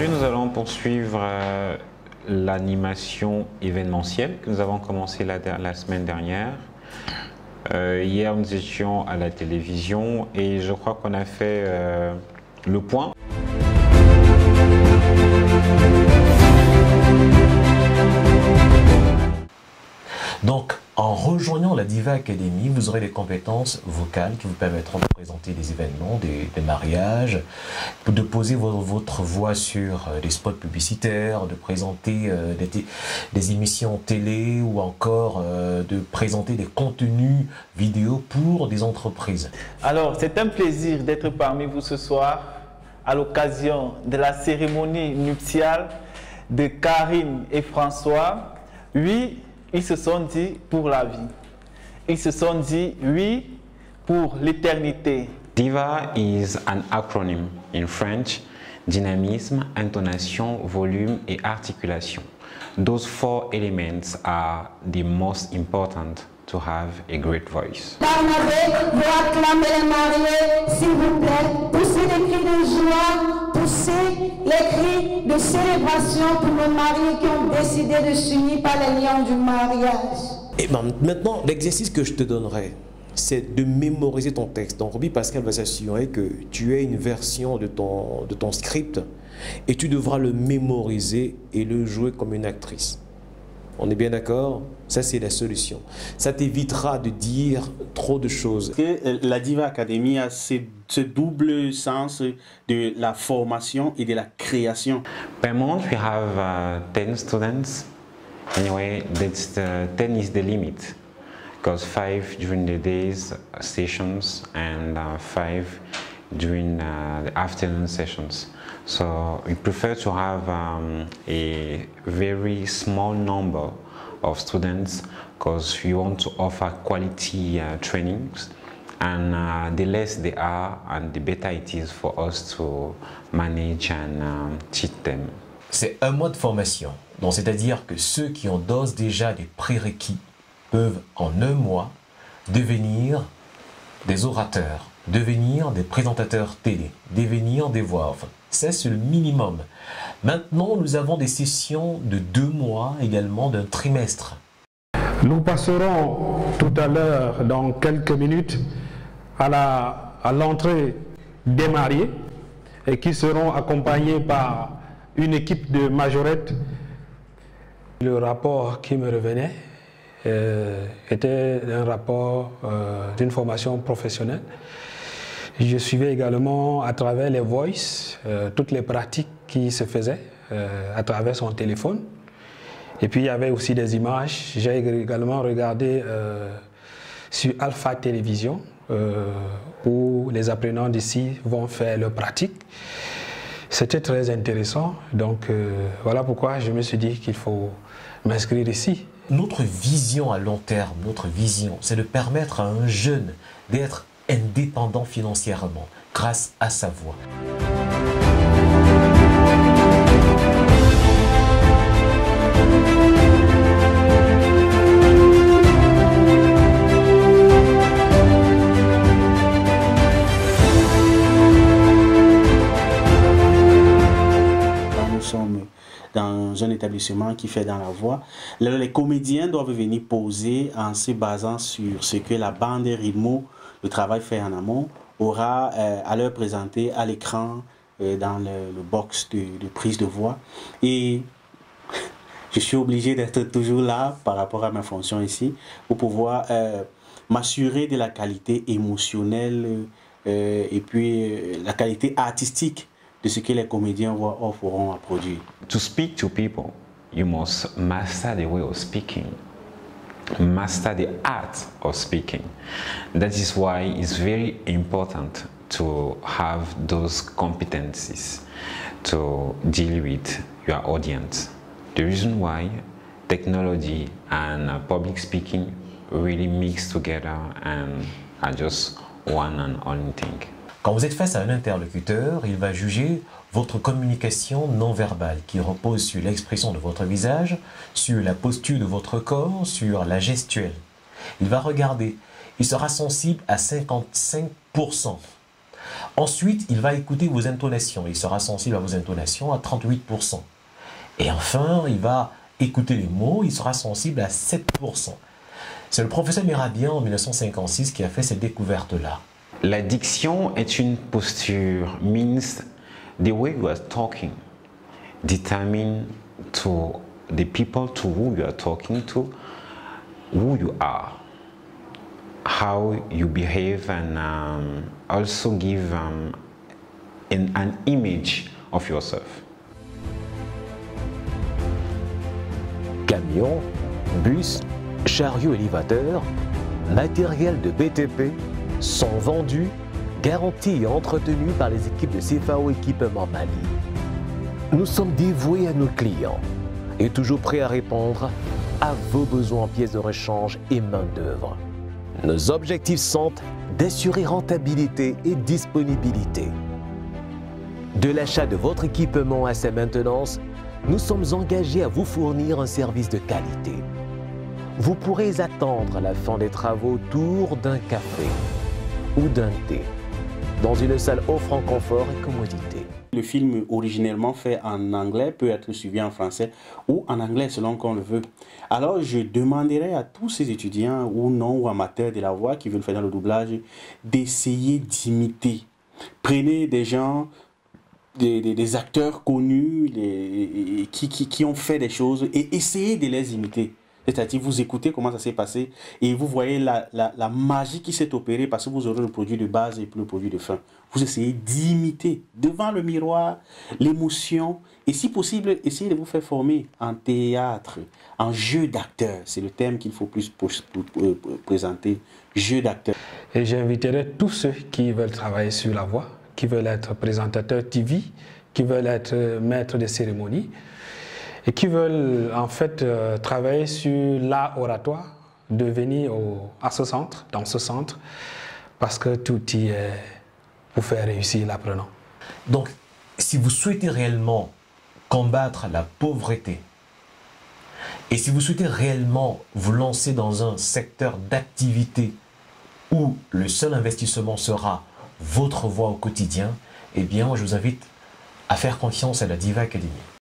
Aujourd'hui, nous allons poursuivre l'animation événementielle que nous avons commencé la semaine dernière. Hier, nous étions à la télévision et je crois qu'on a fait le point. Donc, en rejoignant la Diva Academy, vous aurez des compétences vocales qui vous permettront de présenter des événements, des mariages, de poser votre voix sur des spots publicitaires, de présenter des émissions télé ou encore de présenter des contenus vidéo pour des entreprises. Alors, c'est un plaisir d'être parmi vous ce soir à l'occasion de la cérémonie nuptiale de Karine et François. Oui, ils se sont dit pour la vie. Ils se sont dit oui pour l'éternité. DIVA is an acronym in French: dynamisme, intonation, volume et articulation. Those four elements are the most important to have a great voice. Barnabé veut acclamer les mariés, s'il vous plaît. Poussez les cris de joie, poussez les cris de célébration pour nos mariés qui ont décidé de s'unir par les liens du mariage. Et maintenant, l'exercice que je te donnerai, c'est de mémoriser ton texte. Donc, Ruby Pascal va s'assurer que tu aies une version de ton script et tu devras le mémoriser et le jouer comme une actrice. On est bien d'accord? Ça, c'est la solution. Ça t'évitera de dire trop de choses. La Diva Academy a ce double sens de la formation et de la création. Per month, we have 10 students. Anyway, 10 is the limit, because 5 during the days sessions and 5 during the afternoon sessions. So we prefer to have a very small number of students because we want to offer quality trainings, and the less they are and the better it is for us to manage and teach them. C'est un mois de formation, donc c'est-à-dire que ceux qui ont d'ores déjà des prérequis peuvent en un mois devenir des orateurs, devenir des présentateurs télé, devenir des voix off. Ça, c'est le minimum. Maintenant, nous avons des sessions de 2 mois, également d'un trimestre. Nous passerons tout à l'heure, dans quelques minutes, à l'entrée des mariés et qui seront accompagnés par une équipe de majorettes. Le rapport qui me revenait était un rapport d'une formation professionnelle. Je suivais également à travers les voices toutes les pratiques qui se faisaient à travers son téléphone. Et puis il y avait aussi des images. J'ai également regardé sur Alpha Télévision où les apprenants d'ici vont faire leurs pratiques. C'était très intéressant. Donc voilà pourquoi je me suis dit qu'il faut m'inscrire ici. Notre vision à long terme, notre vision, c'est de permettre à un jeune d'être indépendant financièrement grâce à sa voix. Nous sommes dans un établissement qui fait dans la voix. Les comédiens doivent venir poser en se basant sur ce que la bande rythmo, le travail fait en amont, aura à leur présenter à l'écran dans le box de prise de voix. Et je suis obligé d'être toujours là par rapport à ma fonction ici pour pouvoir m'assurer de la qualité émotionnelle et puis la qualité artistique de ce que les comédiens auront à produire. To speak to people, you must master the way of speaking. Master the art of speaking. That is why it's very important to have those competencies to deal with your audience. The reason why technology and public speaking really mix together and are just one and only thing. Quand vous êtes face à un interlocuteur, il va juger votre communication non verbale qui repose sur l'expression de votre visage, sur la posture de votre corps, sur la gestuelle. Il va regarder, il sera sensible à 55%. Ensuite, il va écouter vos intonations. Il sera sensible à vos intonations à 38%. Et enfin, il va écouter les mots. Il sera sensible à 7%. C'est le professeur Mérabien en 1956 qui a fait cette découverte-là. La diction est une posture, means the way you are talking, determine to the people to who you are talking to, who you are, how you behave, and also give an image of yourself. Camions, bus, chariots élévateurs, matériel de BTP sont vendus, garantis et entretenus par les équipes de CFAO Équipement Mali. Nous sommes dévoués à nos clients et toujours prêts à répondre à vos besoins en pièces de rechange et main-d'œuvre. Nos objectifs sont d'assurer rentabilité et disponibilité. De l'achat de votre équipement à sa maintenance, nous sommes engagés à vous fournir un service de qualité. Vous pourrez attendre la fin des travaux autour d'un café ou d'un thé, dans une salle offrant confort et commodité. Le film originellement fait en anglais peut être suivi en français ou en anglais selon qu'on le veut. Alors je demanderais à tous ces étudiants ou non ou amateurs de la voix qui veulent faire le doublage d'essayer d'imiter. Prenez des gens, des acteurs connus qui ont fait des choses et essayez de les imiter. C'est-à-dire, vous écoutez comment ça s'est passé et vous voyez la magie qui s'est opérée parce que vous aurez le produit de base et puis le produit de fin. Vous essayez d'imiter devant le miroir l'émotion et si possible, essayez de vous faire former en théâtre, en jeu d'acteur. C'est le thème qu'il faut plus présenter, jeu d'acteur. Et j'inviterai tous ceux qui veulent travailler sur la voix, qui veulent être présentateurs TV, qui veulent être maîtres de cérémonie, et qui veulent en fait travailler sur l'art oratoire, de venir à ce centre, dans ce centre, parce que tout y est pour faire réussir l'apprenant. Donc, si vous souhaitez réellement combattre la pauvreté, et si vous souhaitez réellement vous lancer dans un secteur d'activité où le seul investissement sera votre voix au quotidien, eh bien, je vous invite à faire confiance à la Diva Academy.